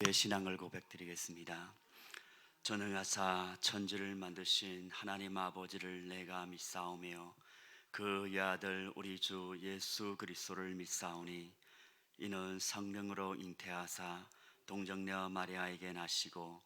신앙을 고백드리겠습니다. 전능하사 천지를 만드신 하나님 아버지를 내가 믿사오며 그 아들 우리 주 예수 그리스도를 믿사오니 이는 성령으로 잉태하사 동정녀 마리아에게 나시고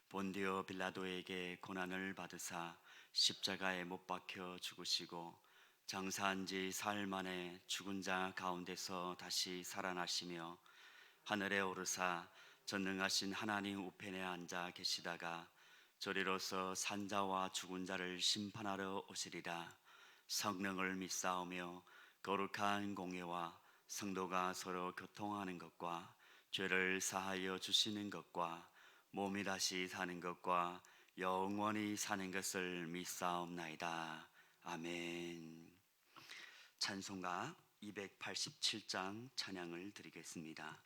본디오 빌라도에게 고난을 받으사 십자가에 못 박혀 죽으시고 장사한 지 사흘 만에 죽은 자 가운데서 다시 살아나시며 하늘에 오르사 전능하신 하나님 우편에 앉아 계시다가 저리로서 산자와 죽은 자를 심판하러 오시리라. 성령을 믿사오며 거룩한 공예와 성도가 서로 교통하는 것과 죄를 사하여 주시는 것과 몸이 다시 사는 것과 영원히 사는 것을 믿사옵나이다. 아멘. 찬송가 287장 찬양을 드리겠습니다.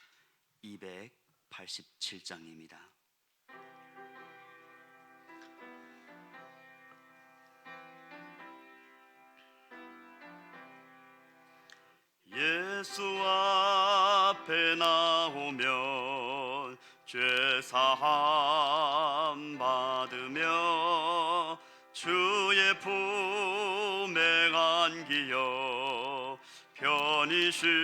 287장입니다. 예수 앞에 나오면 죄사함 받으며 주의 품에 안기어 편히 쉬리라.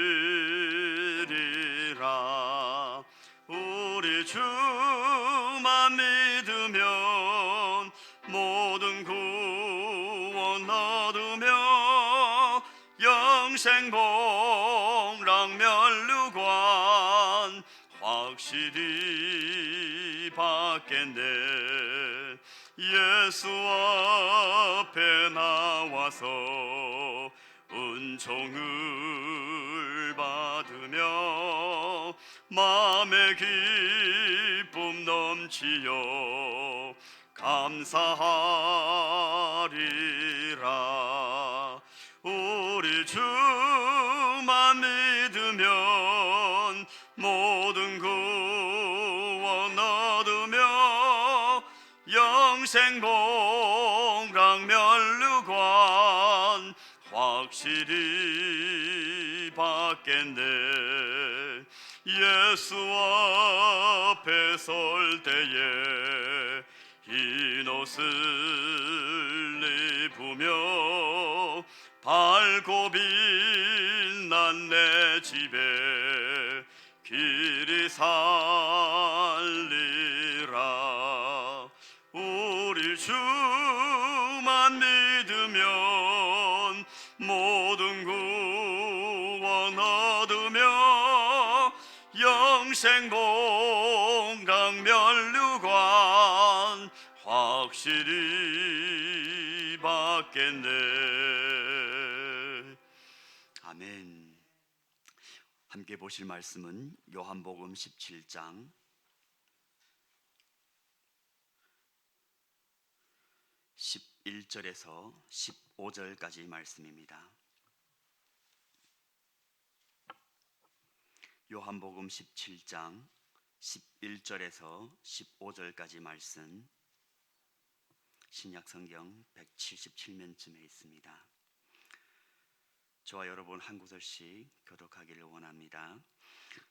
우리 주만 믿으면 모든 구원 얻으며 영생 복락 면류관 확실히 받겠네. 예수 앞에 나와서 은총을 받으며 마음의 기쁨 넘치어 감사하리라. 우리 주만 믿으면 모든 구원 얻으며 영생 복락 면류관 확실히 받겠네. 예수 앞에 설 때에 흰 옷을 입으며 밝고 빛난 내 집에 길이 살리라. 우리 주만 믿으면 모든 구원 얻으며 영생 복락 면류관 확실히 받겠네. 아멘. 함께 보실 말씀은 요한복음 17장 11절에서 15절까지 말씀입니다. 요한복음 17장 11절에서 15절까지 말씀, 신약성경 177면쯤에 있습니다. 저와 여러분 한 구절씩 교독하기를 원합니다.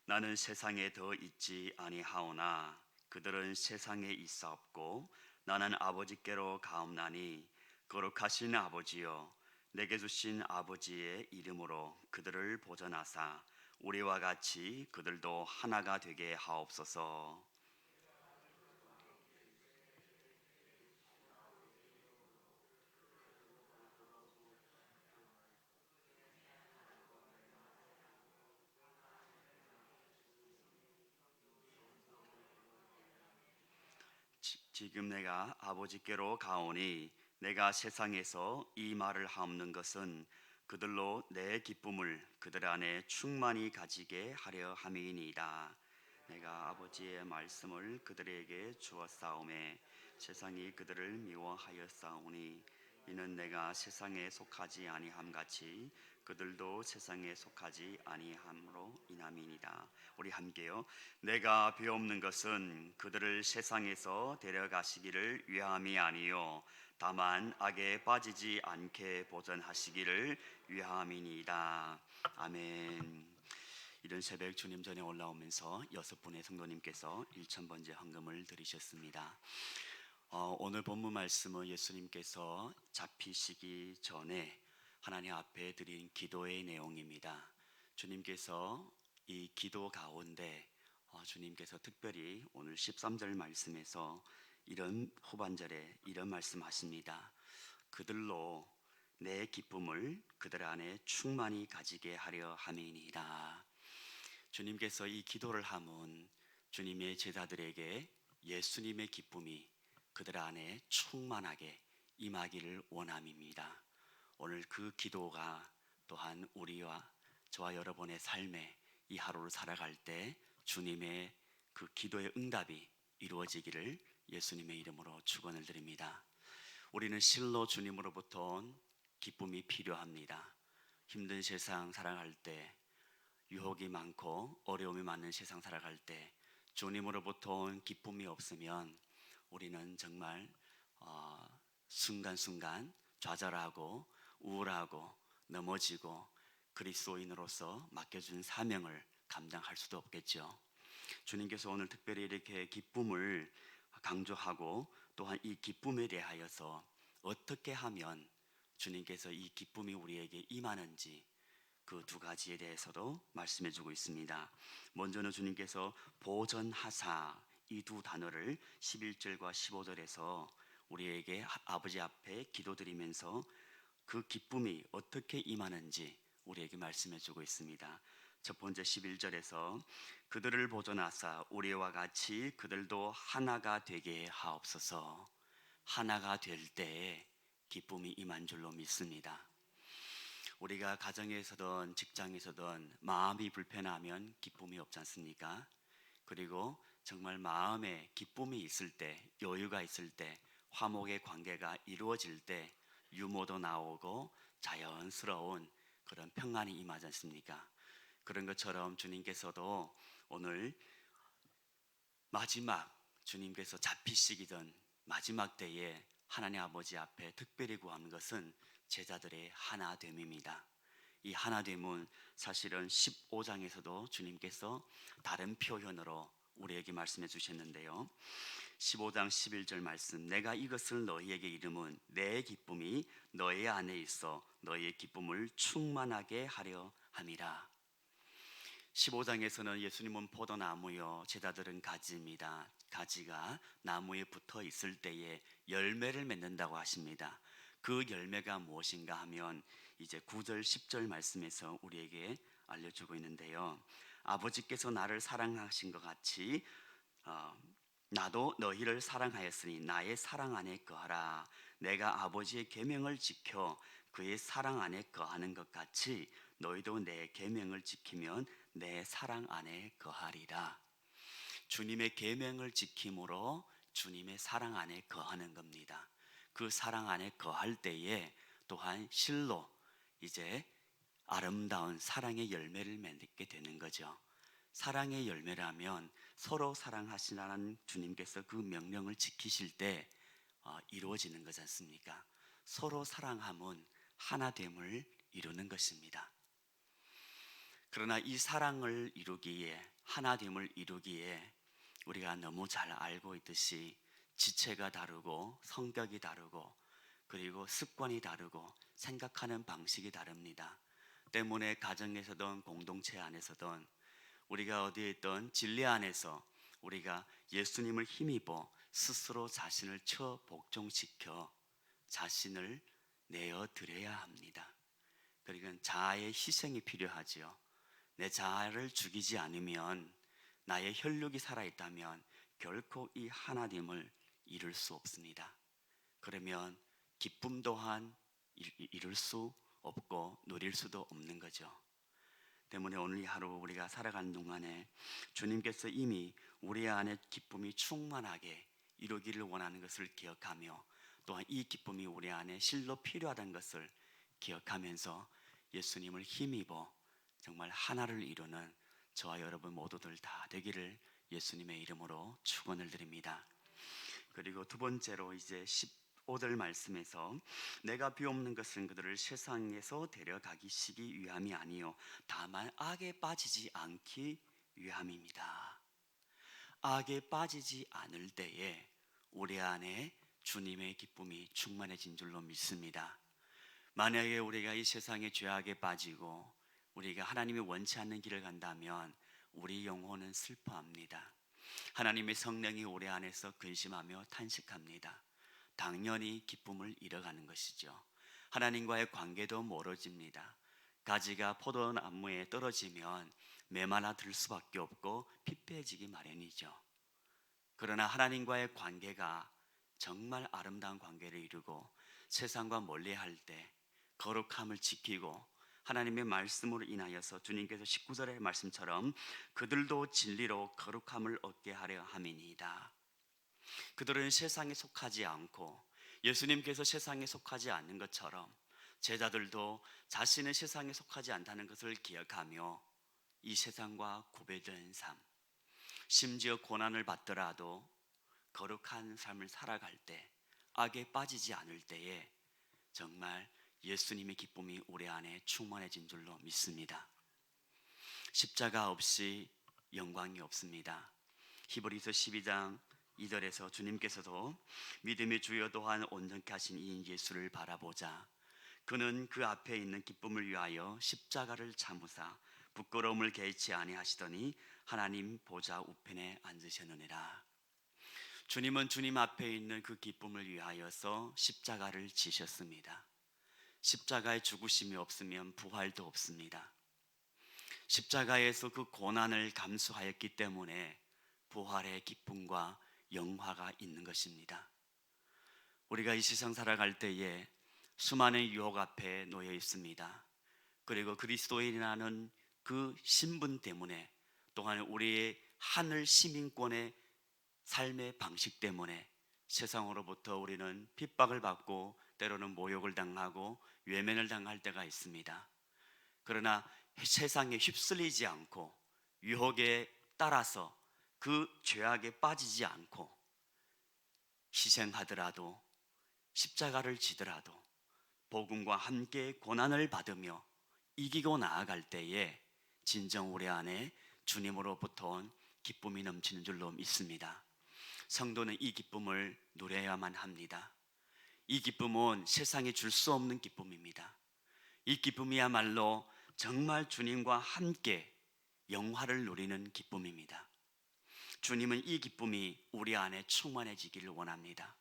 나는 세상에 더 있지 아니하오나 그들은 세상에 있사옵고 나는 아버지께로 가옵나니 거룩하신 아버지여, 내게 주신 아버지의 이름으로 그들을 보전하사 우리와 같이 그들도 하나가 되게 하옵소서. 지금 내가 아버지께로 가오니 내가 세상에서 이 말을 하옵는 것은 그들로 내 기쁨을 그들 안에 충만히 가지게 하려 함이니이다. 내가 아버지의 말씀을 그들에게 주었사오매 세상이 그들을 미워하였사오니 이는 내가 세상에 속하지 아니함 같이 그들도 세상에 속하지 아니함으로 인함이니이다. 우리 함께요. 내가 배옵는 것은 그들을 세상에서 데려가시기를 위함이 아니요 다만 악에 빠지지 않게 보전하시기를 위함이니이다. 아멘. 이른 새벽 주님 전에 올라오면서 6분의 성도님께서 1000번째 헌금을 드리셨습니다. 오늘 본문 말씀은 예수님께서 잡히시기 전에 하나님 앞에 드린 기도의 내용입니다. 주님께서 이 기도 가운데 주님께서 특별히 오늘 13절 말씀에서 이런 후반절에 이런 말씀하십니다. 그들로 내 기쁨을 그들 안에 충만히 가지게 하려 함이니이다. 주님께서 이 기도를 하면 주님의 제자들에게 예수님의 기쁨이 그들 안에 충만하게 임하기를 원함입니다. 오늘 그 기도가 또한 우리와 저와 여러분의 삶에 이 하루를 살아갈 때 주님의 그 기도의 응답이 이루어지기를 예수님의 이름으로 축원을 드립니다. 우리는 실로 주님으로부터 온 기쁨이 필요합니다. 힘든 세상 살아갈 때, 유혹이 많고 어려움이 많은 세상 살아갈 때 주님으로부터 온 기쁨이 없으면 우리는 정말 순간순간 좌절하고 우울하고 넘어지고 그리스도인으로서 맡겨준 사명을 감당할 수도 없겠죠. 주님께서 오늘 특별히 이렇게 기쁨을 강조하고 또한 이 기쁨에 대하여서 어떻게 하면 주님께서 이 기쁨이 우리에게 임하는지 그 두 가지에 대해서도 말씀해 주고 있습니다. 먼저는 주님께서 보전하사 이 두 단어를 11절과 15절에서 우리에게 아버지 앞에 기도드리면서 그 기쁨이 어떻게 임하는지 우리에게 말씀해 주고 있습니다. 첫 번째 11절에서 그들을 보존하사 우리와 같이 그들도 하나가 되게 하옵소서. 하나가 될 때에 기쁨이 임한 줄로 믿습니다. 우리가 가정에서든 직장에서든 마음이 불편하면 기쁨이 없지 않습니까? 그리고 정말 마음에 기쁨이 있을 때, 여유가 있을 때, 화목의 관계가 이루어질 때 유모도 나오고 자연스러운 그런 평안이 임하지 않습니까? 그런 것처럼 주님께서도 오늘 마지막 주님께서 잡히시기 전 마지막 때에 하나님 아버지 앞에 특별히 구하는 것은 제자들의 하나됨입니다. 이 하나됨은 사실은 15장에서도 주님께서 다른 표현으로 우리에게 말씀해 주셨는데요. 15장 11절 말씀, 내가 이것을 너희에게 이름은 내 기쁨이 너희 안에 있어 너희의 기쁨을 충만하게 하려 함이라. 15장에서는 예수님은 포도나무요 제자들은 가지입니다. 가지가 나무에 붙어 있을 때에 열매를 맺는다고 하십니다. 그 열매가 무엇인가 하면 이제 9절 10절 말씀에서 우리에게 알려주고 있는데요. 아버지께서 나를 사랑하신 것 같이 나도 너희를 사랑하였으니 나의 사랑 안에 거하라. 내가 아버지의 계명을 지켜 그의 사랑 안에 거하는 것 같이 너희도 내 계명을 지키면 내 사랑 안에 거하리라. 주님의 계명을 지킴으로 주님의 사랑 안에 거하는 겁니다. 그 사랑 안에 거할 때에 또한 실로 이제 아름다운 사랑의 열매를 맺게 되는 거죠. 사랑의 열매라면 서로 사랑하시라는 주님께서 그 명령을 지키실 때 이루어지는 거지 않습니까? 서로 사랑함은 하나됨을 이루는 것입니다. 그러나 이 사랑을 이루기에, 하나됨을 이루기에 우리가 너무 잘 알고 있듯이 지체가 다르고 성격이 다르고 그리고 습관이 다르고 생각하는 방식이 다릅니다. 때문에 가정에서든 공동체 안에서든 우리가 어디에 있든 진리 안에서 우리가 예수님을 힘입어 스스로 자신을 복종시켜 자신을 내어 드려야 합니다. 그러니까 자아의 희생이 필요하지요. 내 자아를 죽이지 않으면, 나의 혈육이 살아있다면 결코 이 하나됨을 이룰 수 없습니다. 그러면 기쁨 또한 이룰 수 없고 누릴 수도 없는 거죠. 때문에 오늘 이 하루 우리가 살아가는 동안에 주님께서 이미 우리 안에 기쁨이 충만하게 이루기를 원하는 것을 기억하며 또한 이 기쁨이 우리 안에 실로 필요하다는 것을 기억하면서 예수님을 힘입어 정말 하나를 이루는 저와 여러분 모두들 다 되기를 예수님의 이름으로 축원을 드립니다. 그리고 두 번째로 이제 5절 말씀에서 내가 비옵는 것은 그들을 세상에서 데려가기 위함이 아니요 다만 악에 빠지지 않기 위함입니다. 악에 빠지지 않을 때에 우리 안에 주님의 기쁨이 충만해진 줄로 믿습니다. 만약에 우리가 이 세상의 죄악에 빠지고 우리가 하나님이 원치 않는 길을 간다면 우리 영혼은 슬퍼합니다. 하나님의 성령이 우리 안에서 근심하며 탄식합니다. 당연히 기쁨을 잃어가는 것이죠. 하나님과의 관계도 멀어집니다. 가지가 포도나무에 떨어지면 메마라들 수밖에 없고 피폐해지기 마련이죠. 그러나 하나님과의 관계가 정말 아름다운 관계를 이루고 세상과 멀리할 때 거룩함을 지키고 하나님의 말씀으로 인하여서 주님께서 19절의 말씀처럼 그들도 진리로 거룩함을 얻게 하려 함이니이다. 그들은 세상에 속하지 않고 예수님께서 세상에 속하지 않는 것처럼 제자들도 자신은 세상에 속하지 않다는 것을 기억하며 이 세상과 구별된 삶, 심지어 고난을 받더라도 거룩한 삶을 살아갈 때, 악에 빠지지 않을 때에 정말 예수님의 기쁨이 우리 안에 충만해진 줄로 믿습니다. 십자가 없이 영광이 없습니다. 히브리서 12장 2절에서 주님께서도 믿음의 주여 또한 온전케 하신 이 예수를 바라보자. 그는 그 앞에 있는 기쁨을 위하여 십자가를 참으사 부끄러움을 개의치 아니하시더니 하나님 보좌 우편에 앉으셨느니라. 주님은 주님 앞에 있는 그 기쁨을 위하여서 십자가를 지셨습니다. 십자가의 죽으심이 없으면 부활도 없습니다. 십자가에서 그 고난을 감수하였기 때문에 부활의 기쁨과 영화가 있는 것입니다. 우리가 이 세상 살아갈 때에 수많은 유혹 앞에 놓여 있습니다. 그리고 그리스도인이라는 그 신분 때문에 또한 우리의 하늘 시민권의 삶의 방식 때문에 세상으로부터 우리는 핍박을 받고 때로는 모욕을 당하고 외면을 당할 때가 있습니다. 그러나 세상에 휩쓸리지 않고 유혹에 따라서 그 죄악에 빠지지 않고 희생하더라도 십자가를 지더라도 복음과 함께 고난을 받으며 이기고 나아갈 때에 진정 우리 안에 주님으로부터 온 기쁨이 넘치는 줄로 믿습니다. 성도는 이 기쁨을 누려야만 합니다. 이 기쁨은 세상에 줄 수 없는 기쁨입니다. 이 기쁨이야말로 정말 주님과 함께 영화를 누리는 기쁨입니다. 주님은 이 기쁨이 우리 안에 충만해지기를 원합니다.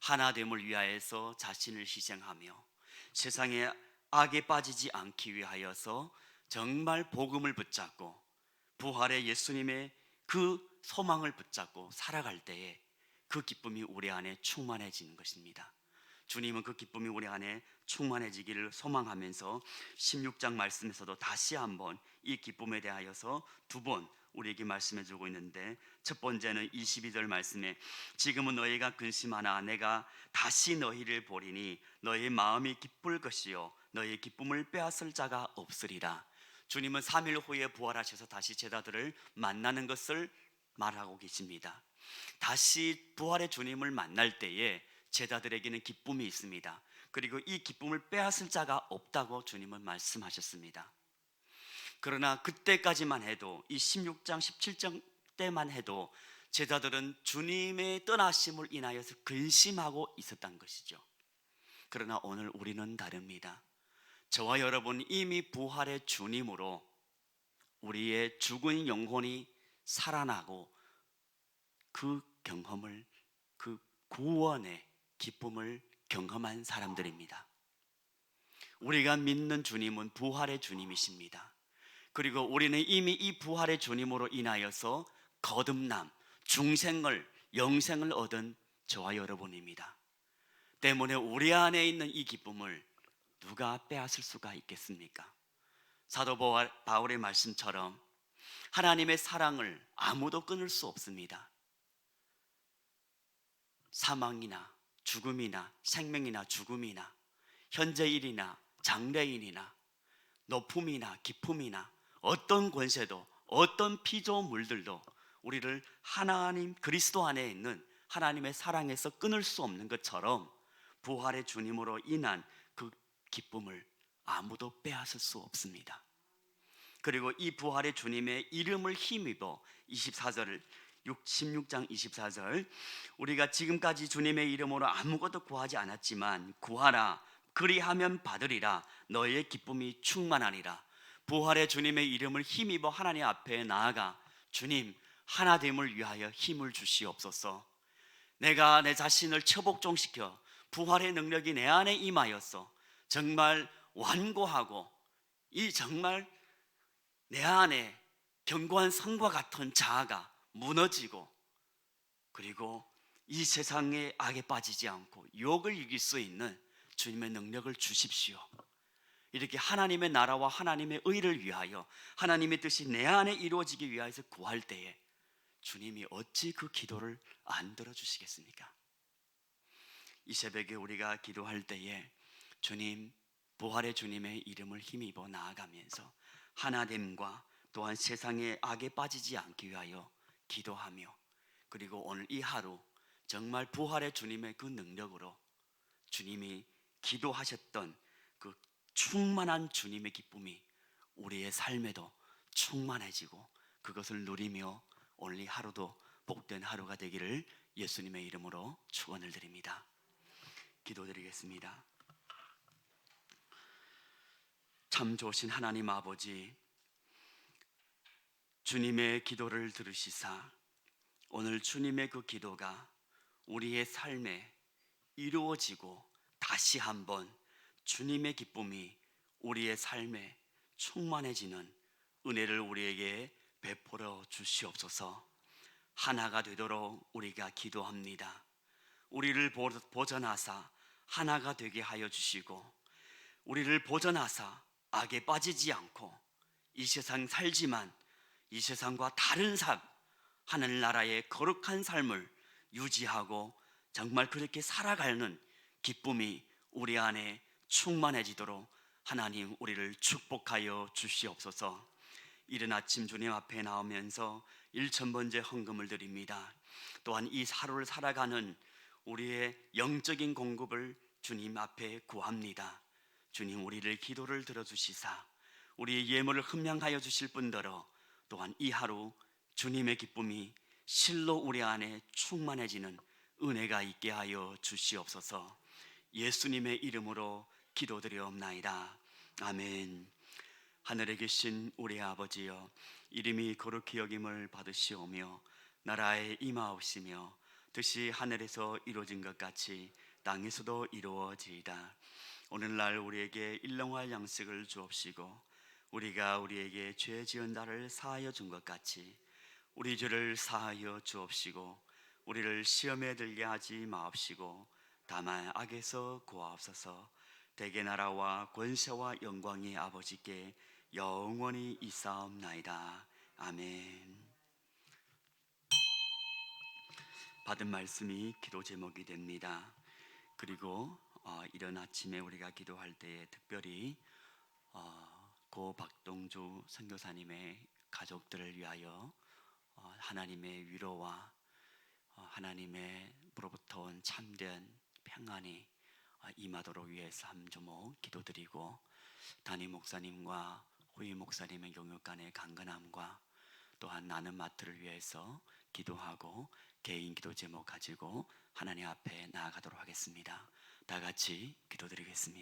하나됨을 위하여서 자신을 희생하며 세상의 악에 빠지지 않기 위하여서 정말 복음을 붙잡고 부활의 예수님의 그 소망을 붙잡고 살아갈 때에 그 기쁨이 우리 안에 충만해지는 것입니다. 주님은 그 기쁨이 우리 안에 충만해지기를 소망하면서 16장 말씀에서도 다시 한번 이 기쁨에 대하여서 두 번 우리에게 말씀해 주고 있는데, 첫 번째는 22절 말씀에 지금은 너희가 근심하나 내가 다시 너희를 보리니 너희 마음이 기쁠 것이요 너희 기쁨을 빼앗을 자가 없으리라. 주님은 3일 후에 부활하셔서 다시 제자들을 만나는 것을 말하고 계십니다. 다시 부활의 주님을 만날 때에 제자들에게는 기쁨이 있습니다. 그리고 이 기쁨을 빼앗을 자가 없다고 주님은 말씀하셨습니다. 그러나 그때까지만 해도 이 16장 17장 때만 해도 제자들은 주님의 떠나심을 인하여서 근심하고 있었던 것이죠. 그러나 오늘 우리는 다릅니다. 저와 여러분 이미 부활의 주님으로 우리의 죽은 영혼이 살아나고 그 경험을, 그 구원의 기쁨을 경험한 사람들입니다. 우리가 믿는 주님은 부활의 주님이십니다. 그리고 우리는 이미 이 부활의 주님으로 인하여서 거듭남, 중생을, 영생을 얻은 저와 여러분입니다. 때문에 우리 안에 있는 이 기쁨을 누가 빼앗을 수가 있겠습니까? 사도 바울의 말씀처럼 하나님의 사랑을 아무도 끊을 수 없습니다. 사망이나 죽음이나 생명이나 죽음이나 현재일이나 장래일이나 높음이나 깊음이나 어떤 권세도 어떤 피조물들도 우리를 하나님 그리스도 안에 있는 하나님의 사랑에서 끊을 수 없는 것처럼 부활의 주님으로 인한 그 기쁨을 아무도 빼앗을 수 없습니다. 그리고 이 부활의 주님의 이름을 힘입어 24절을 16장 24절 우리가 지금까지 주님의 이름으로 아무것도 구하지 않았지만 구하라 그리하면 받으리라 너의 기쁨이 충만하리라. 부활의 주님의 이름을 힘입어 하나님 앞에 나아가 주님 하나됨을 위하여 힘을 주시옵소서. 내가 내 자신을 처복종시켜 부활의 능력이 내 안에 임하였어 정말 완고하고 이 정말 내 안에 견고한 성과 같은 자아가 무너지고 그리고 이 세상의 악에 빠지지 않고 유혹을 이길 수 있는 주님의 능력을 주십시오. 이렇게 하나님의 나라와 하나님의 의를 위하여 하나님의 뜻이 내 안에 이루어지기 위하여서 구할 때에 주님이 어찌 그 기도를 안 들어주시겠습니까? 이 새벽에 우리가 기도할 때에 주님 부활의 주님의 이름을 힘입어 나아가면서 하나됨과 또한 세상의 악에 빠지지 않기 위하여 기도하며 그리고 오늘 이 하루 정말 부활의 주님의 그 능력으로 주님이 기도하셨던 그 충만한 주님의 기쁨이 우리의 삶에도 충만해지고 그것을 누리며 오늘 이 하루도 복된 하루가 되기를 예수님의 이름으로 축원을 드립니다. 기도드리겠습니다. 참 좋으신 하나님 아버지, 주님의 기도를 들으시사 오늘 주님의 그 기도가 우리의 삶에 이루어지고 다시 한번 주님의 기쁨이 우리의 삶에 충만해지는 은혜를 우리에게 베풀어 주시옵소서. 하나가 되도록 우리가 기도합니다. 우리를 보전하사 하나가 되게 하여 주시고 우리를 보전하사 악에 빠지지 않고 이 세상 살지만 이 세상과 다른 삶 하늘나라의 거룩한 삶을 유지하고 정말 그렇게 살아가는 기쁨이 우리 안에 충만해지도록 하나님 우리를 축복하여 주시옵소서. 이른 아침 주님 앞에 나오면서 1000번째 헌금을 드립니다. 또한 이 하루를 살아가는 우리의 영적인 공급을 주님 앞에 구합니다. 주님 우리를 기도를 들어주시사 우리의 예물을 흠양하여 주실 뿐더러 또한 이 하루 주님의 기쁨이 실로 우리 안에 충만해지는 은혜가 있게 하여 주시옵소서. 예수님의 이름으로 기도드리옵나이다. 아멘. 하늘에 계신 우리 아버지여 이름이 거룩히 여김을 받으시오며 나라에 임하옵시며 뜻이 하늘에서 이루어진 것 같이 땅에서도 이루어지이다. 오늘날 우리에게 일용할 양식을 주옵시고 우리가 우리에게 죄 지은 자를 사하여 준 것 같이 우리 죄를 사하여 주옵시고 우리를 시험에 들게 하지 마옵시고 다만 악에서 구하옵소서. 대개 나라와 권세와 영광이 아버지께 영원히 있사옵나이다. 아멘. 받은 말씀이 기도 제목이 됩니다. 그리고 이런 아침에 우리가 기도할 때에 특별히 고 박동주 선교사님의 가족들을 위하여 하나님의 위로와 하나님의로부터 온 참된 평안이 임하도록 위해서 한 주목 기도드리고 담임 목사님과 후임 목사님의 영육간의 강건함과 또한 나는 마트를 위해서 기도하고 개인 기도 제목 가지고 하나님 앞에 나아가도록 하겠습니다. 다 같이 기도드리겠습니다.